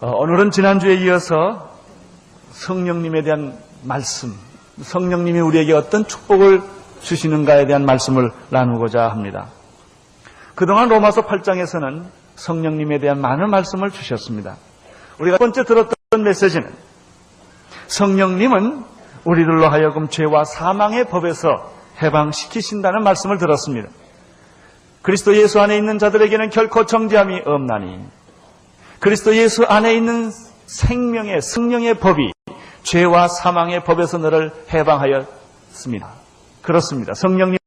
오늘은 지난주에 이어서 성령님에 대한 말씀, 성령님이 우리에게 어떤 축복을 주시는가에 대한 말씀을 나누고자 합니다. 그동안 로마서 8장에서는 성령님에 대한 많은 말씀을 주셨습니다. 우리가 첫 번째 들었던 메시지는 성령님은 우리들로 하여금 죄와 사망의 법에서 해방시키신다는 말씀을 들었습니다. 그리스도 예수 안에 있는 자들에게는 결코 정죄함이 없나니 그리스도 예수 안에 있는 생명의 성령의 법이 죄와 사망의 법에서 너를 해방하였습니다. 그렇습니다. 성령님은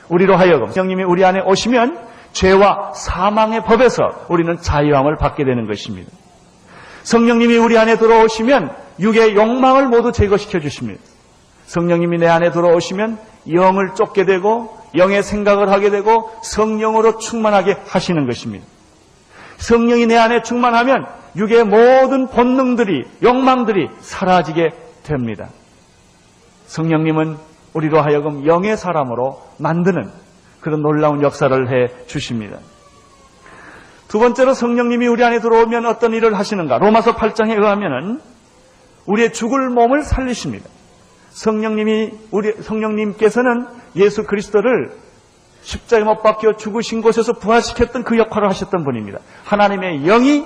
우리로 하여금 성령님이 우리 안에 오시면 죄와 사망의 법에서 우리는 자유함을 받게 되는 것입니다. 성령님이 우리 안에 들어오시면 육의 욕망을 모두 제거시켜 주십니다. 성령님이 내 안에 들어오시면 영을 쫓게 되고 영의 생각을 하게 되고 성령으로 충만하게 하시는 것입니다. 성령이 내 안에 충만하면 육의 모든 본능들이, 욕망들이 사라지게 됩니다. 성령님은 우리로 하여금 영의 사람으로 만드는 그런 놀라운 역사를 해 주십니다. 두 번째로 성령님이 우리 안에 들어오면 어떤 일을 하시는가? 로마서 8장에 의하면은 우리의 죽을 몸을 살리십니다. 성령님께서는 예수 그리스도를 십자가에 못 박혀 죽으신 곳에서 부활시켰던 그 역할을 하셨던 분입니다. 하나님의 영이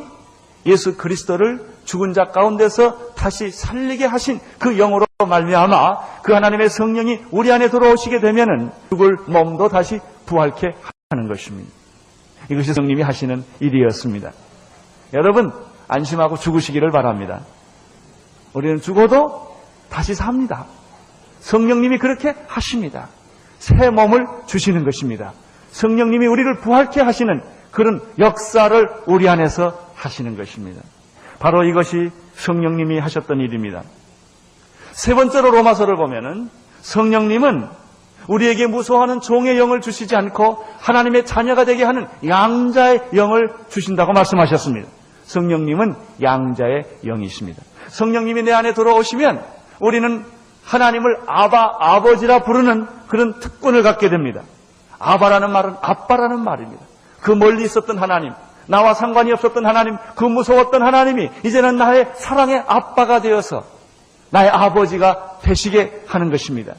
예수 그리스도를 죽은 자 가운데서 다시 살리게 하신 그 영으로 말미암아 그 하나님의 성령이 우리 안에 들어오시게 되면은 죽을 몸도 다시 부활케 하는 것입니다. 이것이 성령님이 하시는 일이었습니다. 여러분 안심하고 죽으시기를 바랍니다. 우리는 죽어도 다시 삽니다. 성령님이 그렇게 하십니다. 새 몸을 주시는 것입니다. 성령님이 우리를 부활케 하시는 그런 역사를 우리 안에서 하시는 것입니다. 바로 이것이 성령님이 하셨던 일입니다. 세 번째로 로마서를 보면은 성령님은 우리에게 무서워하는 종의 영을 주시지 않고 하나님의 자녀가 되게 하는 양자의 영을 주신다고 말씀하셨습니다. 성령님은 양자의 영이십니다. 성령님이 내 안에 들어오시면 우리는 하나님을 아버지라 부르는 그런 특권을 갖게 됩니다. 아바라는 말은 아빠라는 말입니다. 그 멀리 있었던 하나님, 나와 상관이 없었던 하나님, 그 무서웠던 하나님이 이제는 나의 사랑의 아빠가 되어서 나의 아버지가 되시게 하는 것입니다.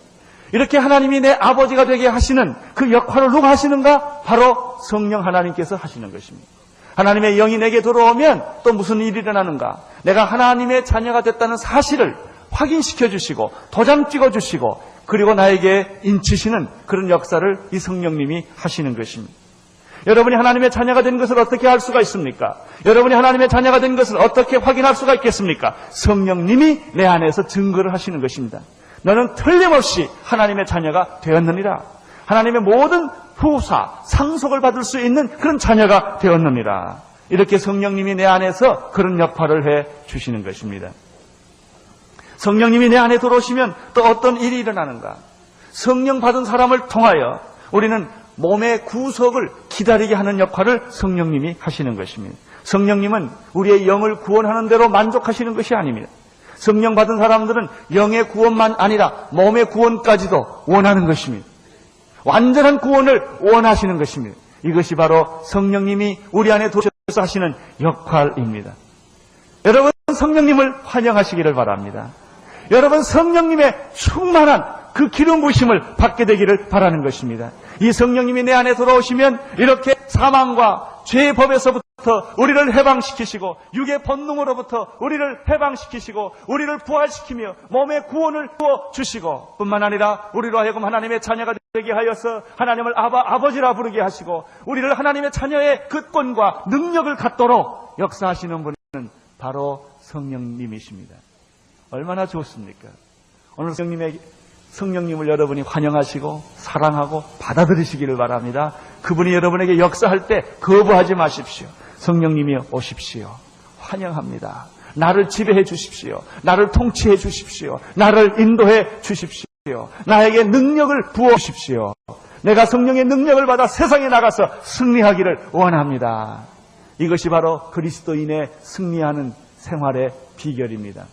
이렇게 하나님이 내 아버지가 되게 하시는 그 역할을 누가 하시는가? 바로 성령 하나님께서 하시는 것입니다. 하나님의 영이 내게 들어오면 또 무슨 일이 일어나는가? 내가 하나님의 자녀가 됐다는 사실을 확인시켜 주시고 도장 찍어 주시고 그리고 나에게 인치시는 그런 역사를 이 성령님이 하시는 것입니다. 여러분이 하나님의 자녀가 된 것을 어떻게 알 수가 있습니까? 여러분이 하나님의 자녀가 된 것을 어떻게 확인할 수가 있겠습니까? 성령님이 내 안에서 증거를 하시는 것입니다. 너는 틀림없이 하나님의 자녀가 되었느니라. 하나님의 모든 후사, 상속을 받을 수 있는 그런 자녀가 되었느니라. 이렇게 성령님이 내 안에서 그런 역할을 해 주시는 것입니다. 성령님이 내 안에 들어오시면 또 어떤 일이 일어나는가? 성령 받은 사람을 통하여 우리는 몸의 구속을 기다리게 하는 역할을 성령님이 하시는 것입니다. 성령님은 우리의 영을 구원하는 대로 만족하시는 것이 아닙니다. 성령 받은 사람들은 영의 구원만 아니라 몸의 구원까지도 원하는 것입니다. 완전한 구원을 원하시는 것입니다. 이것이 바로 성령님이 우리 안에 들어오셔서 하시는 역할입니다. 여러분 성령님을 환영하시기를 바랍니다. 여러분 성령님의 충만한 그 기름 부으심을 받게 되기를 바라는 것입니다. 이 성령님이 내 안에 들어오시면 이렇게 사망과 죄의 법에서부터 우리를 해방시키시고 육의 본능으로부터 우리를 해방시키시고 우리를 부활시키며 몸의 구원을 주시고 뿐만 아니라 우리로 하여금 하나님의 자녀가 되게 하여서 하나님을 아버지라 부르게 하시고 우리를 하나님의 자녀의 그권과 능력을 갖도록 역사하시는 분은 바로 성령님이십니다. 얼마나 좋습니까? 오늘 성령님을 여러분이 환영하시고 사랑하고 받아들이시기를 바랍니다. 그분이 여러분에게 역사할 때 거부하지 마십시오. 성령님이 오십시오. 환영합니다. 나를 지배해 주십시오. 나를 통치해 주십시오. 나를 인도해 주십시오. 나에게 능력을 부어 주십시오. 내가 성령의 능력을 받아 세상에 나가서 승리하기를 원합니다. 이것이 바로 그리스도인의 승리하는 생활의 비결입니다.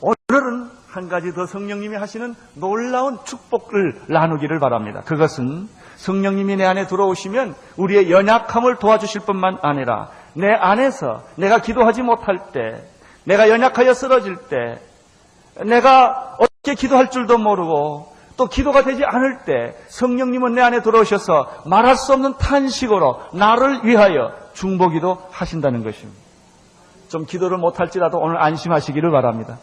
오늘은 한 가지 더 성령님이 하시는 놀라운 축복을 나누기를 바랍니다. 그것은 성령님이 내 안에 들어오시면 우리의 연약함을 도와주실 뿐만 아니라 내 안에서 내가 기도하지 못할 때, 내가 연약하여 쓰러질 때, 내가 어떻게 기도할 줄도 모르고 또 기도가 되지 않을 때 성령님은 내 안에 들어오셔서 말할 수 없는 탄식으로 나를 위하여 중보기도 하신다는 것입니다. 좀 기도를 못할지라도 오늘 안심하시기를 바랍니다.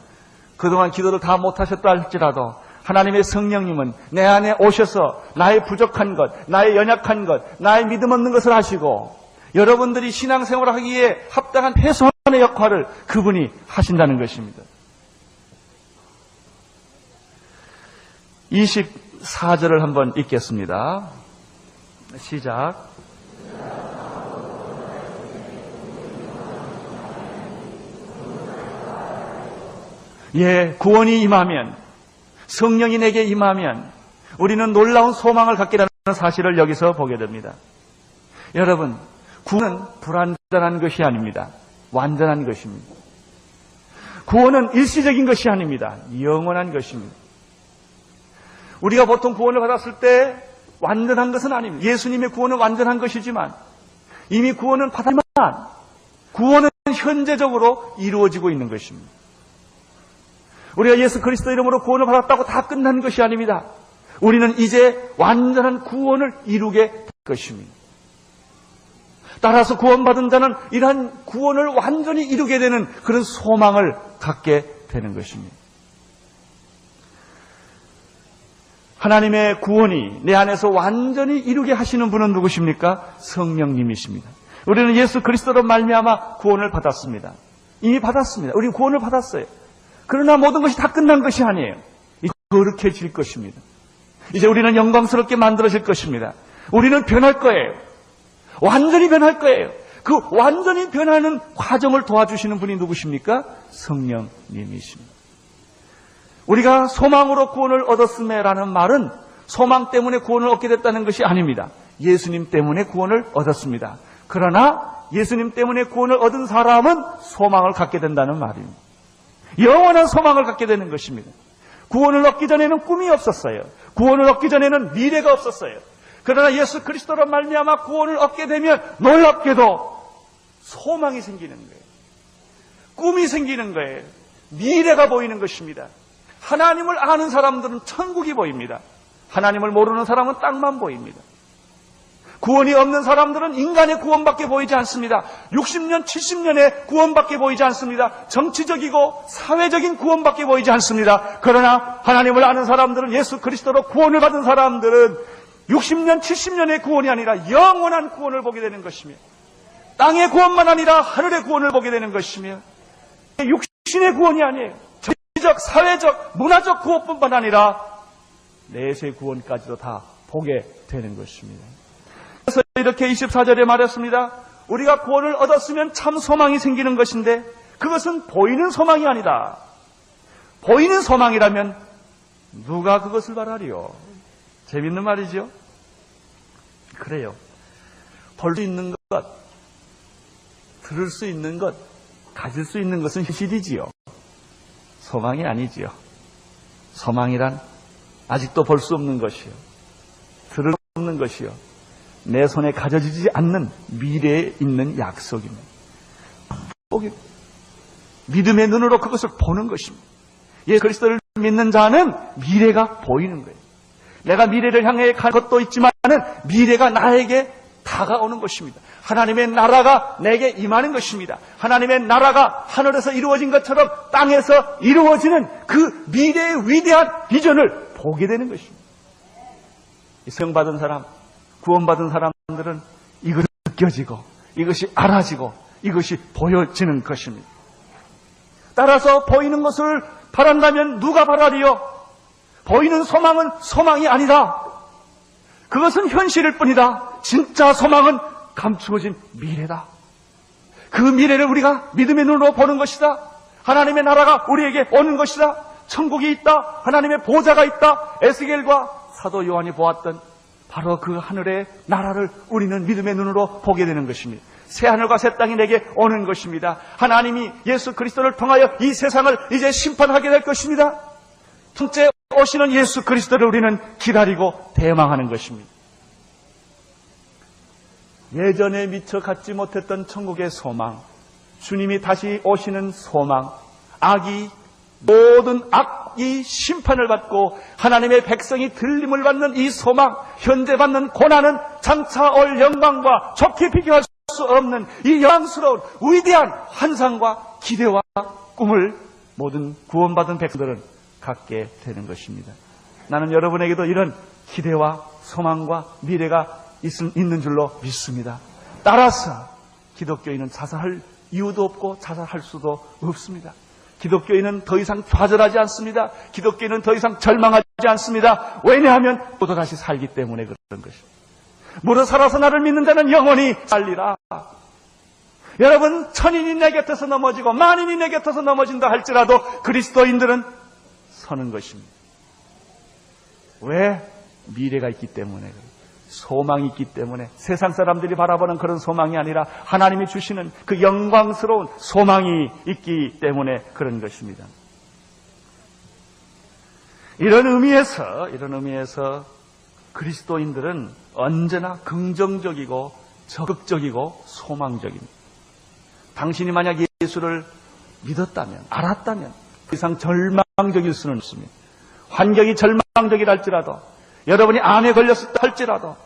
그동안 기도를 다 못하셨다 할지라도 하나님의 성령님은 내 안에 오셔서 나의 부족한 것, 나의 연약한 것, 나의 믿음 없는 것을 하시고 여러분들이 신앙생활을 하기에 합당한 해소하는 역할을 그분이 하신다는 것입니다. 24절을 한번 읽겠습니다. 시작. 예, 구원이 임하면, 성령이 내게 임하면 우리는 놀라운 소망을 갖게 되는 사실을 여기서 보게 됩니다. 여러분, 구원은 불완전한 것이 아닙니다. 완전한 것입니다. 구원은 일시적인 것이 아닙니다. 영원한 것입니다. 우리가 보통 구원을 받았을 때 완전한 것은 아닙니다. 예수님의 구원은 완전한 것이지만 이미 구원은 받았지만 구원은 현재적으로 이루어지고 있는 것입니다. 우리가 예수 그리스도 이름으로 구원을 받았다고 다 끝난 것이 아닙니다. 우리는 이제 완전한 구원을 이루게 될 것입니다. 따라서 구원받은 자는 이러한 구원을 완전히 이루게 되는 그런 소망을 갖게 되는 것입니다. 하나님의 구원이 내 안에서 완전히 이루게 하시는 분은 누구십니까? 성령님이십니다. 우리는 예수 그리스도로 말미암아 구원을 받았습니다. 이미 받았습니다. 우리는 구원을 받았어요. 그러나 모든 것이 다 끝난 것이 아니에요. 이제 거룩해질 것입니다. 이제 우리는 영광스럽게 만들어질 것입니다. 우리는 변할 거예요. 완전히 변할 거예요. 그 완전히 변하는 과정을 도와주시는 분이 누구십니까? 성령님이십니다. 우리가 소망으로 구원을 얻었음에라는 말은 소망 때문에 구원을 얻게 됐다는 것이 아닙니다. 예수님 때문에 구원을 얻었습니다. 그러나 예수님 때문에 구원을 얻은 사람은 소망을 갖게 된다는 말입니다. 영원한 소망을 갖게 되는 것입니다. 구원을 얻기 전에는 꿈이 없었어요. 구원을 얻기 전에는 미래가 없었어요. 그러나 예수 그리스도로 말미암아 구원을 얻게 되면 놀랍게도 소망이 생기는 거예요. 꿈이 생기는 거예요. 미래가 보이는 것입니다. 하나님을 아는 사람들은 천국이 보입니다. 하나님을 모르는 사람은 땅만 보입니다. 구원이 없는 사람들은 인간의 구원밖에 보이지 않습니다. 60년, 70년의 구원밖에 보이지 않습니다. 정치적이고 사회적인 구원밖에 보이지 않습니다. 그러나 하나님을 아는 사람들은, 예수 그리스도로 구원을 받은 사람들은 60년, 70년의 구원이 아니라 영원한 구원을 보게 되는 것이며, 땅의 구원만 아니라 하늘의 구원을 보게 되는 것이며, 육신의 구원이 아니에요. 정치적, 사회적, 문화적 구원뿐만 아니라 내세 구원까지도 다 보게 되는 것입니다. 그래서 이렇게 24절에 말했습니다. 우리가 구원을 얻었으면 참 소망이 생기는 것인데 그것은 보이는 소망이 아니다. 보이는 소망이라면 누가 그것을 바라리요? 재밌는 말이죠. 그래요. 볼 수 있는 것, 들을 수 있는 것, 가질 수 있는 것은 현실이지요. 소망이 아니지요. 소망이란 아직도 볼 수 없는 것이요, 들을 수 없는 것이요, 내 손에 가져지지 않는 미래에 있는 약속입니다. 믿음의 눈으로 그것을 보는 것입니다. 예수 그리스도를 믿는 자는 미래가 보이는 거예요. 내가 미래를 향해 갈 것도 있지만 미래가 나에게 다가오는 것입니다. 하나님의 나라가 내게 임하는 것입니다. 하나님의 나라가 하늘에서 이루어진 것처럼 땅에서 이루어지는 그 미래의 위대한 비전을 보게 되는 것입니다. 성받은 사람, 구원받은 사람들은 이것이 느껴지고 이것이 알아지고 이것이 보여지는 것입니다. 따라서 보이는 것을 바란다면 누가 바라리요? 보이는 소망은 소망이 아니다. 그것은 현실일 뿐이다. 진짜 소망은 감추어진 미래다. 그 미래를 우리가 믿음의 눈으로 보는 것이다. 하나님의 나라가 우리에게 오는 것이다. 천국이 있다. 하나님의 보좌가 있다. 에스겔과 사도 요한이 보았던 바로 그 하늘의 나라를 우리는 믿음의 눈으로 보게 되는 것입니다. 새 하늘과 새 땅이 내게 오는 것입니다. 하나님이 예수 그리스도를 통하여 이 세상을 이제 심판하게 될 것입니다. 첫째 오시는 예수 그리스도를 우리는 기다리고 대망하는 것입니다. 예전에 미처 갖지 못했던 천국의 소망, 주님이 다시 오시는 소망, 모든 악이 심판을 받고 하나님의 백성이 들림을 받는 이 소망, 현재 받는 고난은 장차 올 영광과 좋게 비교할 수 없는 이 영광스러운 위대한 환상과 기대와 꿈을 모든 구원받은 백성들은 갖게 되는 것입니다. 나는 여러분에게도 이런 기대와 소망과 미래가 있는 줄로 믿습니다. 따라서 기독교인은 자살할 이유도 없고 자살할 수도 없습니다. 기독교인은 더 이상 좌절하지 않습니다. 기독교인은 더 이상 절망하지 않습니다. 왜냐하면 또 다시 살기 때문에 그런 것입니다. 무릇 살아서 나를 믿는 자는 영원히 살리라. 여러분, 천인이 내 곁에서 넘어지고 만인이 내 곁에서 넘어진다 할지라도 그리스도인들은 서는 것입니다. 왜? 미래가 있기 때문에, 소망이 있기 때문에, 세상 사람들이 바라보는 그런 소망이 아니라 하나님이 주시는 그 영광스러운 소망이 있기 때문에 그런 것입니다. 이런 의미에서 그리스도인들은 언제나 긍정적이고 적극적이고 소망적입니다. 당신이 만약 예수를 믿었다면, 알았다면 더 이상 절망적일 수는 없습니다. 환경이 절망적이라 할지라도, 여러분이 암에 걸렸었다 할지라도,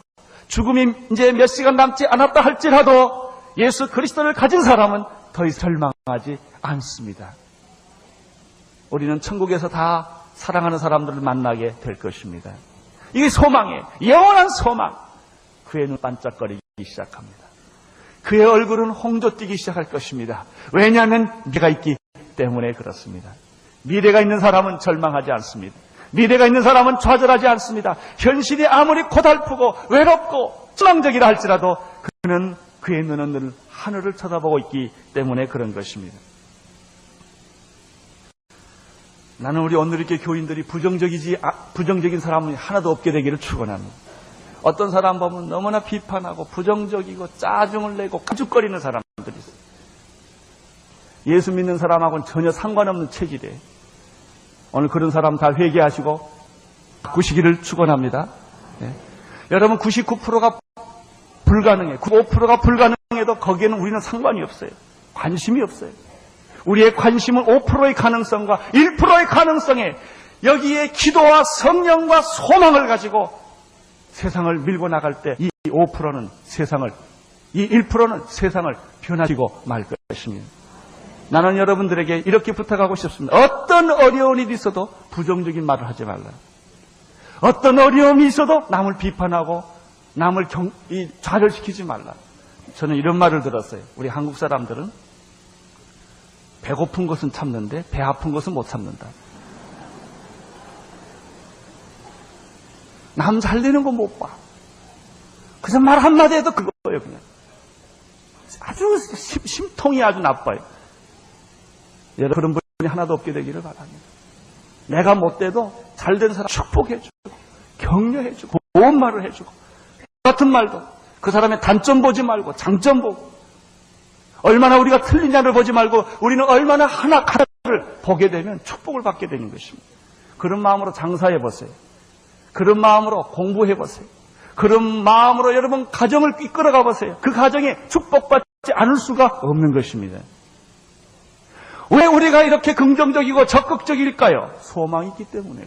죽음이 이제 몇 시간 남지 않았다 할지라도 예수 그리스도를 가진 사람은 더 이상 절망하지 않습니다. 우리는 천국에서 다 사랑하는 사람들을 만나게 될 것입니다. 이게 소망이에요. 영원한 소망. 그의 눈 반짝거리기 시작합니다. 그의 얼굴은 홍조 띄기 시작할 것입니다. 왜냐하면 미래가 있기 때문에 그렇습니다. 미래가 있는 사람은 절망하지 않습니다. 미래가 있는 사람은 좌절하지 않습니다. 현실이 아무리 고달프고 외롭고 절망적이라 할지라도 그의 눈은 늘 하늘을 쳐다보고 있기 때문에 그런 것입니다. 나는 우리 오늘 이렇게 교인들이 부정적인 사람이 하나도 없게 되기를 축원합니다. 어떤 사람 보면 너무나 비판하고 부정적이고 짜증을 내고 가죽거리는 사람들이 있어요. 예수 믿는 사람하고는 전혀 상관없는 체질이에요. 오늘 그런 사람 다 회개하시고 바꾸시기를 축원합니다. 네. 여러분, 99%가 불가능해. 95%가 불가능해도 거기에는 우리는 상관이 없어요. 관심이 없어요. 우리의 관심은 5%의 가능성과 1%의 가능성에 여기에 기도와 성령과 소망을 가지고 세상을 밀고 나갈 때 이 5%는 이 1%는 세상을 변화시키고 말 것입니다. 나는 여러분들에게 이렇게 부탁하고 싶습니다. 어떤 어려운 일이 있어도 부정적인 말을 하지 말라. 어떤 어려움이 있어도 남을 비판하고 남을 좌절시키지 말라. 저는 이런 말을 들었어요. 우리 한국 사람들은 배고픈 것은 참는데 배 아픈 것은 못 참는다. 남 잘 되는 거 못 봐. 그래서 말 한마디 해도 그거예요, 그냥. 아주 심통이 아주 나빠요. 여러분, 그런 분이 하나도 없게 되기를 바랍니다. 내가 못돼도 잘된 사람 축복해주고 격려해주고 좋은 말을 해주고 같은 말도 그 사람의 단점 보지 말고 장점 보고 얼마나 우리가 틀리냐를 보지 말고 우리는 얼마나 하나를 보게 되면 축복을 받게 되는 것입니다. 그런 마음으로 장사해보세요. 그런 마음으로 공부해보세요. 그런 마음으로 여러분 가정을 이끌어가 보세요. 그 가정에 축복받지 않을 수가 없는 것입니다. 왜 우리가 이렇게 긍정적이고 적극적일까요? 소망이 있기 때문에.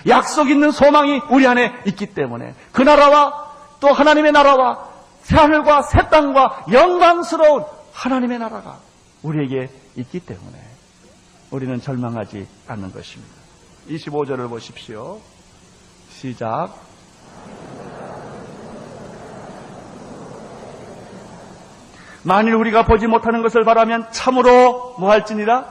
약속 있는 소망이 우리 안에 있기 때문에. 그 나라와 또 하나님의 나라와 새하늘과 새 땅과 영광스러운 하나님의 나라가 우리에게 있기 때문에 우리는 절망하지 않는 것입니다. 25절을 보십시오. 시작. 만일 우리가 보지 못하는 것을 바라면 참으로 뭐할지니라?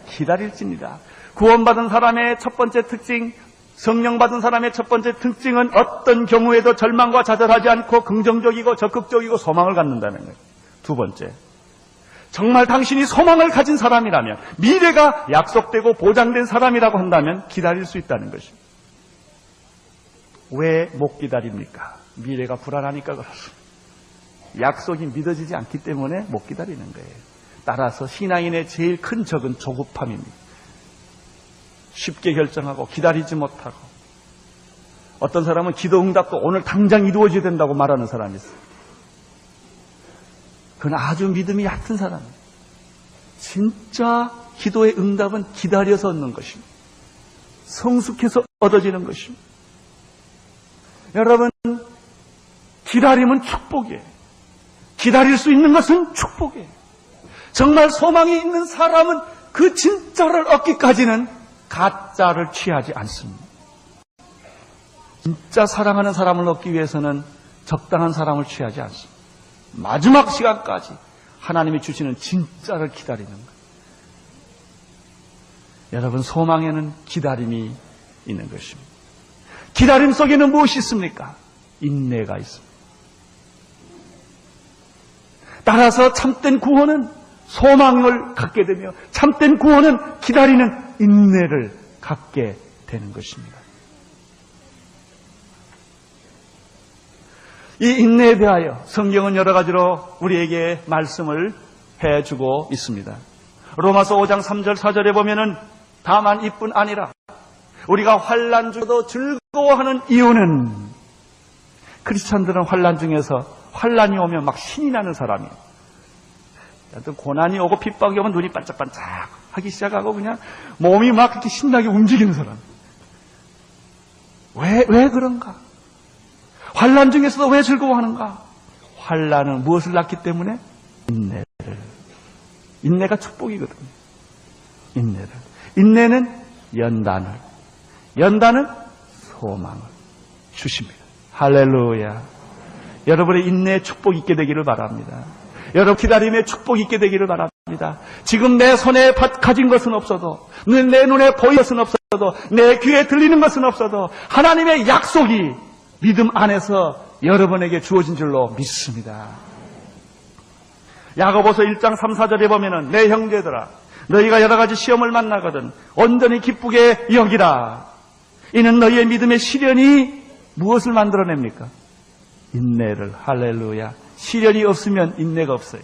기다릴지니라. 구원받은 사람의 첫 번째 특징, 성령 받은 사람의 첫 번째 특징은 어떤 경우에도 절망과 좌절하지 않고 긍정적이고 적극적이고 소망을 갖는다는 거예요. 두 번째, 정말 당신이 소망을 가진 사람이라면, 미래가 약속되고 보장된 사람이라고 한다면 기다릴 수 있다는 것입니다. 왜 못 기다립니까? 미래가 불안하니까 그렇습니다. 약속이 믿어지지 않기 때문에 못 기다리는 거예요. 따라서 신앙인의 제일 큰 적은 조급함입니다. 쉽게 결정하고 기다리지 못하고, 어떤 사람은 기도 응답도 오늘 당장 이루어져야 된다고 말하는 사람이 있어요. 그건 아주 믿음이 얕은 사람이에요. 진짜 기도의 응답은 기다려서 얻는 것입니다. 성숙해서 얻어지는 것입니다. 여러분, 기다림은 축복이에요. 기다릴 수 있는 것은 축복이에요. 정말 소망이 있는 사람은 그 진짜를 얻기까지는 가짜를 취하지 않습니다. 진짜 사랑하는 사람을 얻기 위해서는 적당한 사람을 취하지 않습니다. 마지막 시간까지 하나님이 주시는 진짜를 기다리는 거예요. 여러분, 소망에는 기다림이 있는 것입니다. 기다림 속에는 무엇이 있습니까? 인내가 있습니다. 따라서 참된 구원은 소망을 갖게 되며 참된 구원은 기다리는 인내를 갖게 되는 것입니다. 이 인내에 대하여 성경은 여러 가지로 우리에게 말씀을 해주고 있습니다. 로마서 5장 3절 4절에 보면은 다만 이뿐 아니라 우리가 환난 중에도 즐거워하는 이유는, 크리스찬들은 환난 중에서 환난이 오면 막 신이 나는 사람이에요. 고난이 오고 핍박이 오면 눈이 반짝반짝 하기 시작하고 그냥 몸이 막 그렇게 신나게 움직이는 사람. 왜 그런가? 환난 중에서도 왜 즐거워하는가? 환난은 무엇을 낳기 때문에? 인내를. 인내가 축복이거든요. 인내는 연단은 소망을 주십니다. 할렐루야. 여러분의 인내에 축복 있게 되기를 바랍니다. 여러분 기다림에 축복 있게 되기를 바랍니다. 지금 내 손에 가진 것은 없어도, 내 눈에 보이는 것은 없어도, 내 귀에 들리는 것은 없어도 하나님의 약속이 믿음 안에서 여러분에게 주어진 줄로 믿습니다. 야고보서 1장 3, 4절에 보면은 내 형제들아 너희가 여러 가지 시험을 만나거든 온전히 기쁘게 여기라. 이는 너희의 믿음의 시련이 무엇을 만들어냅니까? 인내를. 할렐루야. 시련이 없으면 인내가 없어요.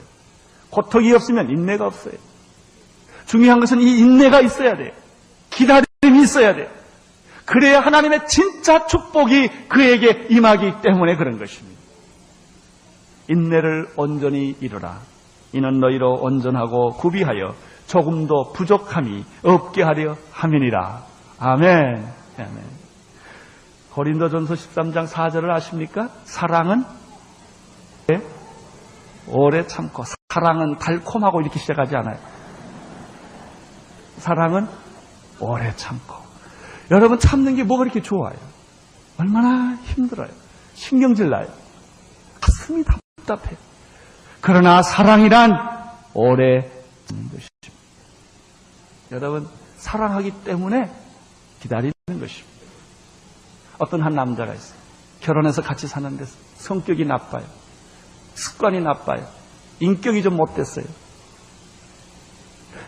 고통이 없으면 인내가 없어요. 중요한 것은 이 인내가 있어야 돼요. 기다림이 있어야 돼요. 그래야 하나님의 진짜 축복이 그에게 임하기 때문에 그런 것입니다. 인내를 온전히 이루라. 이는 너희로 온전하고 구비하여 조금도 부족함이 없게 하려 함이니라. 아멘. 아멘. 고린도전서 13장 4절을 아십니까? 사랑은 오래 참고, 사랑은 달콤하고 이렇게 시작하지 않아요. 사랑은 오래 참고. 여러분, 참는 게 뭐가 그렇게 좋아요? 얼마나 힘들어요. 신경질 나요. 가슴이 답답해요. 그러나 사랑이란 오래 참는 것입니다. 여러분, 사랑하기 때문에 기다리는 것입니다. 어떤 한 남자가 있어요. 결혼해서 같이 사는데 성격이 나빠요. 습관이 나빠요. 인격이 좀 못됐어요.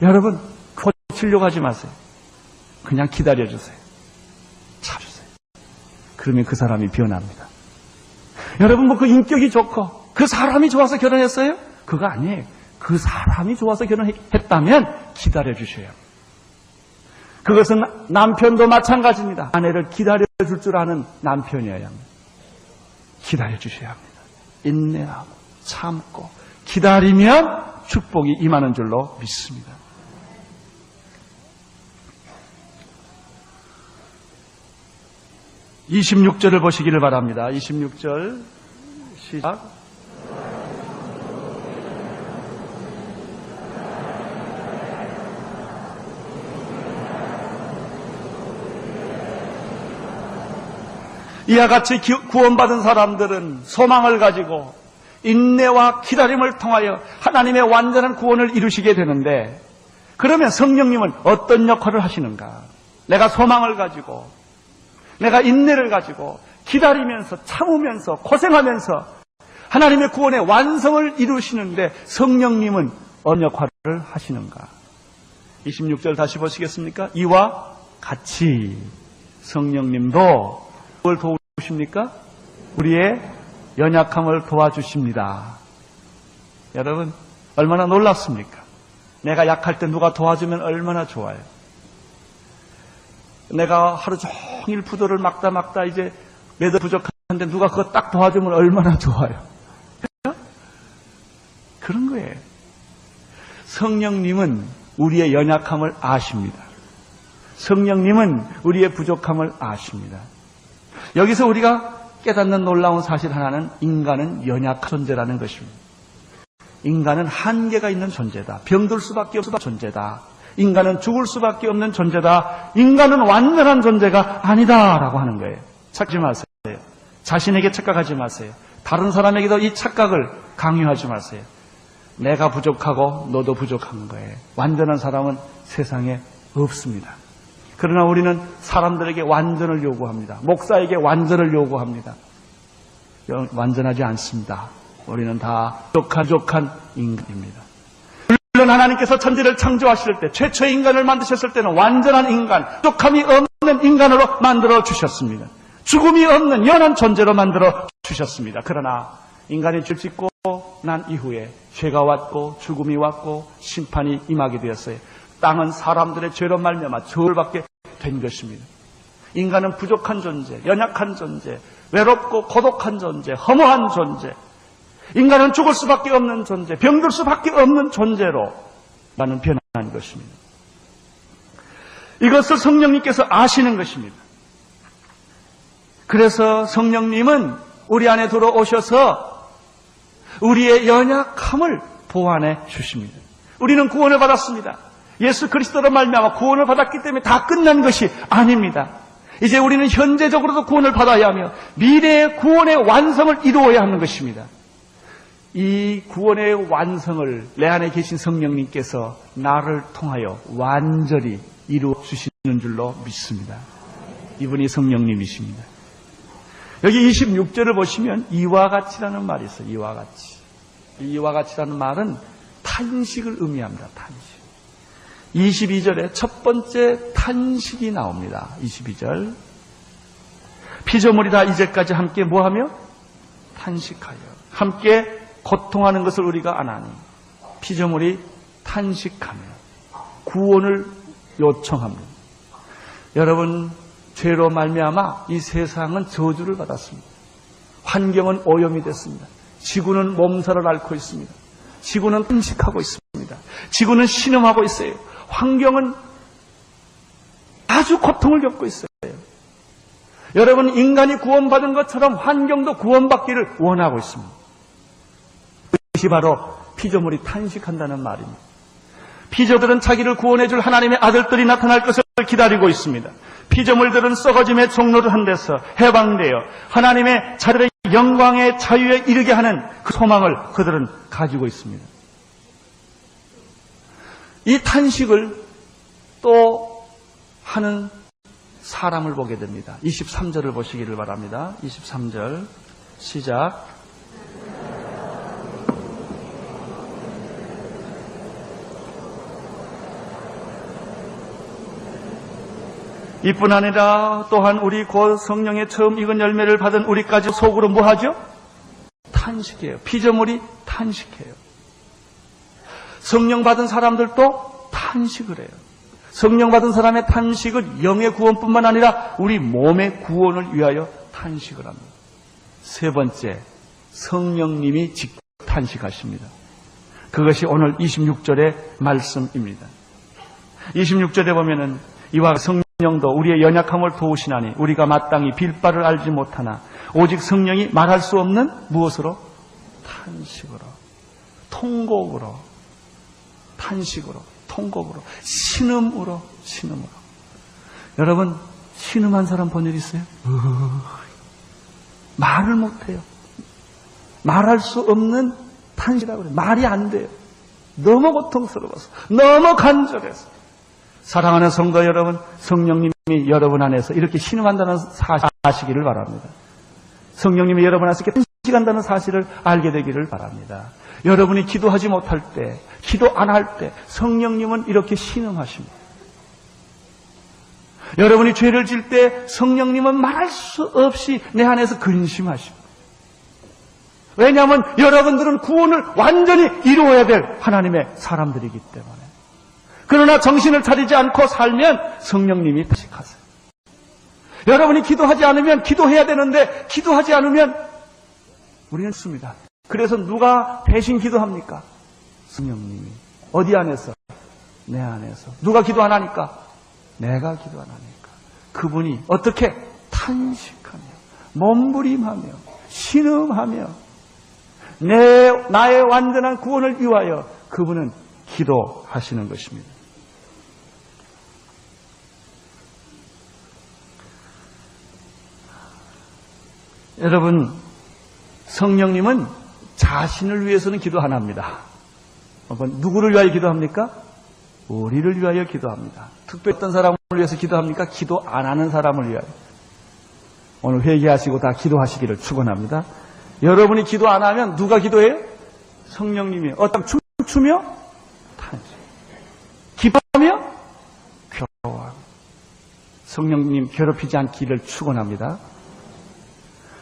여러분, 고치려고 하지 마세요. 그냥 기다려주세요. 참으세요. 그러면 그 사람이 변합니다. 여러분, 뭐 그 인격이 좋고 그 사람이 좋아서 결혼했어요? 그거 아니에요. 그 사람이 좋아서 결혼했다면 기다려주셔야 합니다. 그것은 남편도 마찬가지입니다. 아내를 기다려줄 줄 아는 남편이어야 합니다. 기다려주셔야 합니다. 인내하고 참고 기다리면 축복이 임하는 줄로 믿습니다. (26절을) 보시기를 바랍니다. 26절 시작. 이와 같이 구원받은 사람들은 소망을 가지고 인내와 기다림을 통하여 하나님의 완전한 구원을 이루시게 되는데, 그러면 성령님은 어떤 역할을 하시는가? 내가 소망을 가지고, 내가 인내를 가지고 기다리면서 참으면서 고생하면서 하나님의 구원의 완성을 이루시는데 성령님은 어떤 역할을 하시는가? 26절 다시 보시겠습니까? 이와 같이 성령님도 뭘 도우십니까? 우리의 연약함을 도와주십니다. 여러분, 얼마나 놀랍습니까? 내가 약할 때 누가 도와주면 얼마나 좋아요. 내가 하루 종일 부도를 막다 이제 매도 부족한데 누가 그거 딱 도와주면 얼마나 좋아요. 그런 거예요. 성령님은 우리의 연약함을 아십니다. 성령님은 우리의 부족함을 아십니다. 여기서 우리가 깨닫는 놀라운 사실 하나는 인간은 연약한 존재라는 것입니다. 인간은 한계가 있는 존재다. 병들 수밖에 없는 존재다. 인간은 죽을 수밖에 없는 존재다. 인간은 완전한 존재가 아니다라고 하는 거예요. 착지 마세요. 자신에게 착각하지 마세요. 다른 사람에게도 이 착각을 강요하지 마세요. 내가 부족하고 너도 부족한 거예요. 완전한 사람은 세상에 없습니다. 그러나 우리는 사람들에게 완전을 요구합니다. 목사에게 완전을 요구합니다. 완전하지 않습니다. 우리는 다 부족한 인간입니다. 물론 하나님께서 천지를 창조하실 때 최초의 인간을 만드셨을 때는 완전한 인간, 부족함이 없는 인간으로 만들어 주셨습니다. 죽음이 없는 연한 존재로 만들어 주셨습니다. 그러나 인간이 죄를 짓고 난 이후에 죄가 왔고 죽음이 왔고 심판이 임하게 되었어요. 땅은 사람들의 죄로 말미암아 저울받게 된 것입니다. 인간은 부족한 존재, 연약한 존재, 외롭고 고독한 존재, 허무한 존재, 인간은 죽을 수밖에 없는 존재, 병들 수밖에 없는 존재로 나는 변한 것입니다. 이것을 성령님께서 아시는 것입니다. 그래서 성령님은 우리 안에 들어오셔서 우리의 연약함을 보완해 주십니다. 우리는 구원을 받았습니다. 예수 그리스도로 말미암아 구원을 받았기 때문에 다 끝난 것이 아닙니다. 이제 우리는 현재적으로도 구원을 받아야 하며 미래의 구원의 완성을 이루어야 하는 것입니다. 이 구원의 완성을 내 안에 계신 성령님께서 나를 통하여 완전히 이루어 주시는 줄로 믿습니다. 이분이 성령님이십니다. 여기 26절을 보시면 이와 같이라는 말이 있어요. 이와 같이. 이와 같이라는 말은 탄식을 의미합니다. 탄식. 22절에 첫 번째 탄식이 나옵니다. 22절. 피조물이다 이제까지 함께 뭐하며? 탄식하여. 함께 고통하는 것을 우리가 아나니. 피조물이 탄식하며 구원을 요청합니다. 여러분, 죄로 말미암아 이 세상은 저주를 받았습니다. 환경은 오염이 됐습니다. 지구는 몸살을 앓고 있습니다. 지구는 탄식하고 있습니다. 지구는 신음하고 있어요. 환경은 아주 고통을 겪고 있어요. 여러분, 인간이 구원받은 것처럼 환경도 구원받기를 원하고 있습니다. 그것이 바로 피조물이 탄식한다는 말입니다. 피조들은 자기를 구원해줄 하나님의 아들들이 나타날 것을 기다리고 있습니다. 피조물들은 썩어짐의 종로를 한 데서 해방되어 하나님의 자들의 영광의 자유에 이르게 하는 그 소망을 그들은 가지고 있습니다. 이 탄식을 또 하는 사람을 보게 됩니다. 23절을 보시기를 바랍니다. 23절 시작. 이뿐 아니라 또한 우리 곧 성령의 처음 익은 열매를 받은 우리까지 속으로 뭐하죠? 탄식해요. 피조물이 탄식해요. 성령 받은 사람들도 탄식을 해요. 성령 받은 사람의 탄식은 영의 구원뿐만 아니라 우리 몸의 구원을 위하여 탄식을 합니다. 세 번째, 성령님이 직접 탄식하십니다. 그것이 오늘 26절의 말씀입니다. 26절에 보면은 이와 성령도 우리의 연약함을 도우시나니 우리가 마땅히 빌바를 알지 못하나 오직 성령이 말할 수 없는 무엇으로? 탄식으로, 통곡으로, 탄식으로, 통곡으로, 신음으로. 여러분, 신음한 사람 본 일 있어요? 말을 못해요. 말할 수 없는 탄식이라고 그래요. 말이 안 돼요. 너무 고통스러워서, 너무 간절해서. 사랑하는 성도 여러분, 성령님이 여러분 안에서 이렇게 신음한다는 사실 아시기를 바랍니다. 성령님이 여러분 안에서 이렇게 탄식한다는 사실을 알게 되기를 바랍니다. 여러분이 기도하지 못할 때, 기도 안 할 때 성령님은 이렇게 신음하십니다. 여러분이 죄를 질 때 성령님은 말할 수 없이 내 안에서 근심하십니다. 왜냐하면 여러분들은 구원을 완전히 이루어야 될 하나님의 사람들이기 때문에. 그러나 정신을 차리지 않고 살면 성령님이 탄식하세요. 여러분이 기도하지 않으면 기도해야 되는데 기도하지 않으면 우리는 씁니다. 그래서 누가 대신 기도합니까? 성령님이. 어디 안에서? 내 안에서. 누가 기도 안 하니까? 내가 기도 안 하니까. 그분이 어떻게? 탄식하며, 몸부림하며, 신음하며, 나의 완전한 구원을 위하여 그분은 기도하시는 것입니다. 여러분, 성령님은 자신을 위해서는 기도 안 합니다. 누구를 위하여 기도합니까? 우리를 위하여 기도합니다. 특별히 어떤 사람을 위해서 기도합니까? 기도 안 하는 사람을 위하여. 오늘 회개하시고 다 기도하시기를 축원합니다. 여러분이 기도 안 하면 누가 기도해요? 성령님이. 어떤 춤추며 탄식, 기뻐하며 괴로워하며. 성령님 괴롭히지 않기를 축원합니다.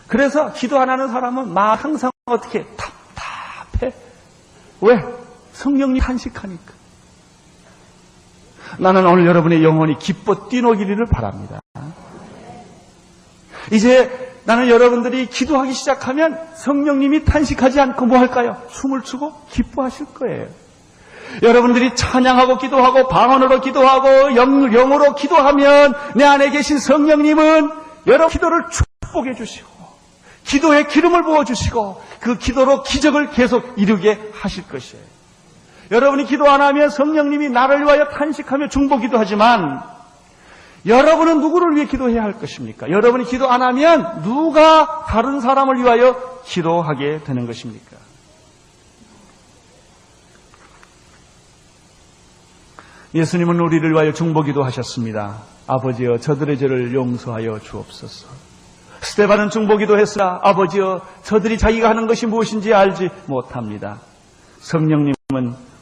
그래서 기도 안 하는 사람은 항상 어떻게? 답답해. 왜? 성령님 탄식하니까. 나는 오늘 여러분의 영혼이 기뻐 뛰노기를 바랍니다. 이제 나는 여러분들이 기도하기 시작하면 성령님이 탄식하지 않고 뭐 할까요? 춤을 추고 기뻐하실 거예요. 여러분들이 찬양하고 기도하고 방언으로 기도하고 영으로 기도하면 내 안에 계신 성령님은 여러분 기도를 축복해 주시고 기도에 기름을 부어주시고 그 기도로 기적을 계속 이루게 하실 것이에요. 여러분이 기도 안 하면 성령님이 나를 위하여 탄식하며 중보기도 하지만 여러분은 누구를 위해 기도해야 할 것입니까? 여러분이 기도 안 하면 누가 다른 사람을 위하여 기도하게 되는 것입니까? 예수님은 우리를 위하여 중보기도 하셨습니다. 아버지여 저들의 죄를 용서하여 주옵소서. 스데반은 중보기도 했으나 아버지여 저들이 자기가 하는 것이 무엇인지 알지 못합니다. 성령님은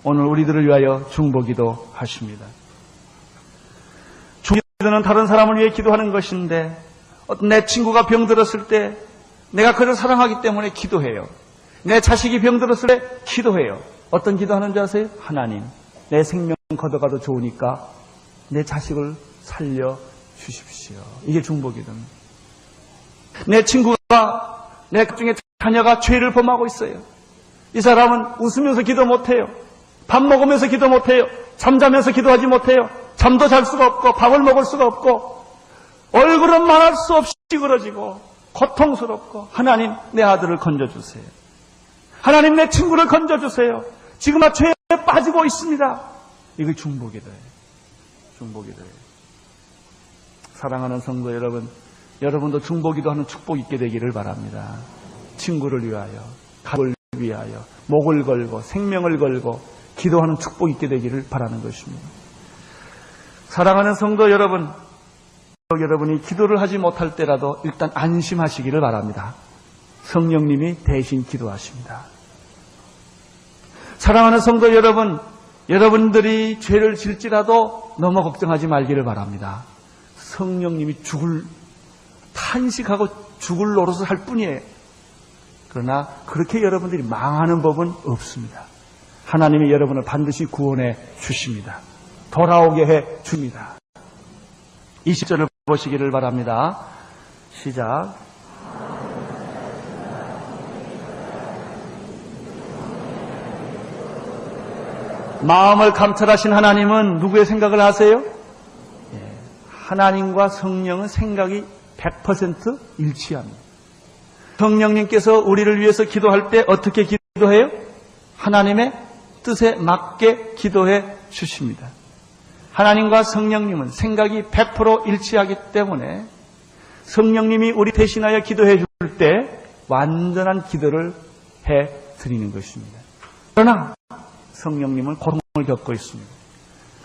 오늘 우리들을 위하여 중보기도 하십니다. 중보기도는 다른 사람을 위해 기도하는 것인데 내 친구가 병들었을 때 내가 그를 사랑하기 때문에 기도해요. 내 자식이 병들었을 때 기도해요. 어떤 기도하는 줄 아세요? 하나님 내 생명 걷어가도 좋으니까 내 자식을 살려 주십시오. 이게 중보기도입니다. 내 친구가 내 중에 자녀가 죄를 범하고 있어요. 이 사람은 웃으면서 기도 못해요. 밥 먹으면서 기도 못해요. 잠자면서 기도하지 못해요. 잠도 잘 수가 없고 밥을 먹을 수가 없고 얼굴은 말할 수 없이 찌그러지고 고통스럽고 하나님 내 아들을 건져주세요. 하나님 내 친구를 건져주세요. 지금 나 죄에 빠지고 있습니다. 이게 중보기도예요. 중보기도예요. 사랑하는 성도 여러분, 여러분도 중보기도하는 축복이 있게 되기를 바랍니다. 친구를 위하여, 가족을 위하여, 목을 걸고 생명을 걸고 기도하는 축복이 있게 되기를 바라는 것입니다. 사랑하는 성도 여러분, 여러분이 기도를 하지 못할 때라도 일단 안심하시기를 바랍니다. 성령님이 대신 기도하십니다. 사랑하는 성도 여러분, 여러분들이 죄를 질지라도 너무 걱정하지 말기를 바랍니다. 성령님이 탄식하고 죽을 노릇을 할 뿐이에요. 그러나 그렇게 여러분들이 망하는 법은 없습니다. 하나님이 여러분을 반드시 구원해 주십니다. 돌아오게 해 줍니다. 20절을 보시기를 바랍니다. 시작. 마음을 감찰하신 하나님은 누구의 생각을 아세요? 하나님과 성령은 생각이 100% 일치합니다. 성령님께서 우리를 위해서 기도할 때 어떻게 기도해요? 하나님의 뜻에 맞게 기도해 주십니다. 하나님과 성령님은 생각이 100% 일치하기 때문에 성령님이 우리 대신하여 기도해 줄 때 완전한 기도를 해 드리는 것입니다. 그러나 성령님은 고통을 겪고 있습니다.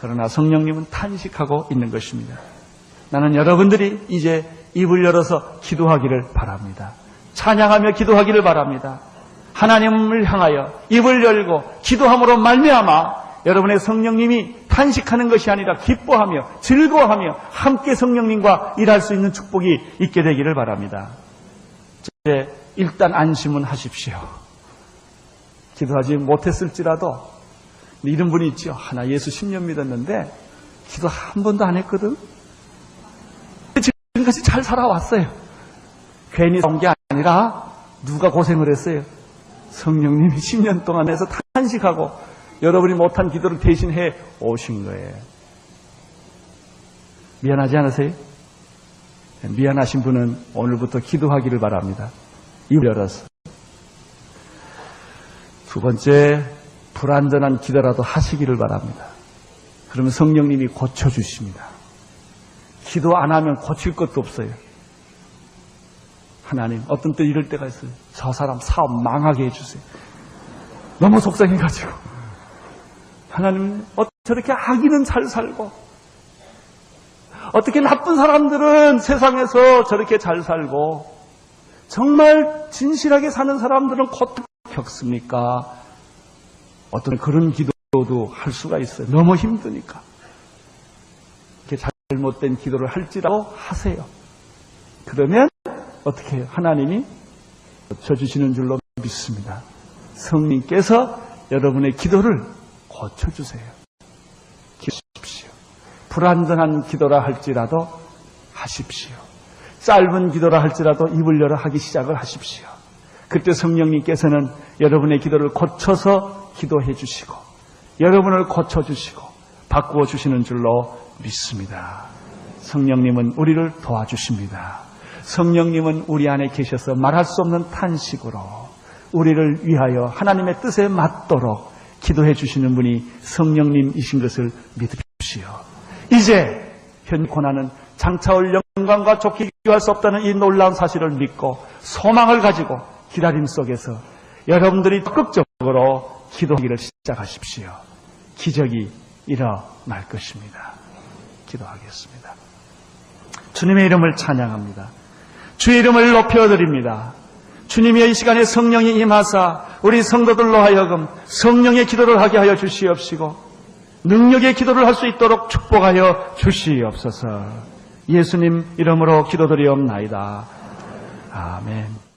그러나 성령님은 탄식하고 있는 것입니다. 나는 여러분들이 이제 입을 열어서 기도하기를 바랍니다. 찬양하며 기도하기를 바랍니다. 하나님을 향하여 입을 열고 기도함으로 말미암아 여러분의 성령님이 탄식하는 것이 아니라 기뻐하며 즐거워하며 함께 성령님과 일할 수 있는 축복이 있게 되기를 바랍니다. 이제 일단 안심은 하십시오. 기도하지 못했을지라도 이런 분이 있죠. 나 예수 10년 믿었는데 기도 한 번도 안 했거든. 지금까지 잘 살아왔어요. 괜히 온 게 아니라 누가 고생을 했어요? 성령님이 10년 동안 해서 탄식하고 여러분이 못한 기도를 대신해 오신 거예요. 미안하지 않으세요? 미안하신 분은 오늘부터 기도하기를 바랍니다. 입을 열어서. 두 번째, 불완전한 기도라도 하시기를 바랍니다. 그러면 성령님이 고쳐주십니다. 기도 안 하면 고칠 것도 없어요. 하나님, 어떤 때 이럴 때가 있어요. 저 사람 사업 망하게 해주세요. 너무 속상해가지고. 하나님, 저렇게 악인은 잘 살고, 어떻게 나쁜 사람들은 세상에서 저렇게 잘 살고, 정말 진실하게 사는 사람들은 고통 겪습니까? 어떤 그런 기도도 할 수가 있어요. 너무 힘드니까. 이렇게 잘못된 기도를 할지라도 하세요. 그러면 어떻게 해요? 하나님이 고쳐주시는 줄로 믿습니다. 성령님께서 여러분의 기도를 고쳐주세요. 기도하십시오. 불완전한 기도라 할지라도 하십시오. 짧은 기도라 할지라도 입을 열어 하기 시작을 하십시오. 그때 성령님께서는 여러분의 기도를 고쳐서 기도해 주시고 여러분을 고쳐주시고 바꾸어 주시는 줄로 믿습니다. 성령님은 우리를 도와주십니다. 성령님은 우리 안에 계셔서 말할 수 없는 탄식으로 우리를 위하여 하나님의 뜻에 맞도록 기도해 주시는 분이 성령님이신 것을 믿으십시오. 이제 현 고난은 장차올 영광과 좋게 비교할 수 없다는 이 놀라운 사실을 믿고 소망을 가지고 기다림 속에서 여러분들이 적극적으로 기도하기를 시작하십시오. 기적이 일어날 것입니다. 기도하겠습니다. 주님의 이름을 찬양합니다. 주의 이름을 높여드립니다. 주님이 이 시간에 성령이 임하사 우리 성도들로 하여금 성령의 기도를 하게 하여 주시옵시고 능력의 기도를 할 수 있도록 축복하여 주시옵소서. 예수님 이름으로 기도드리옵나이다. 아멘.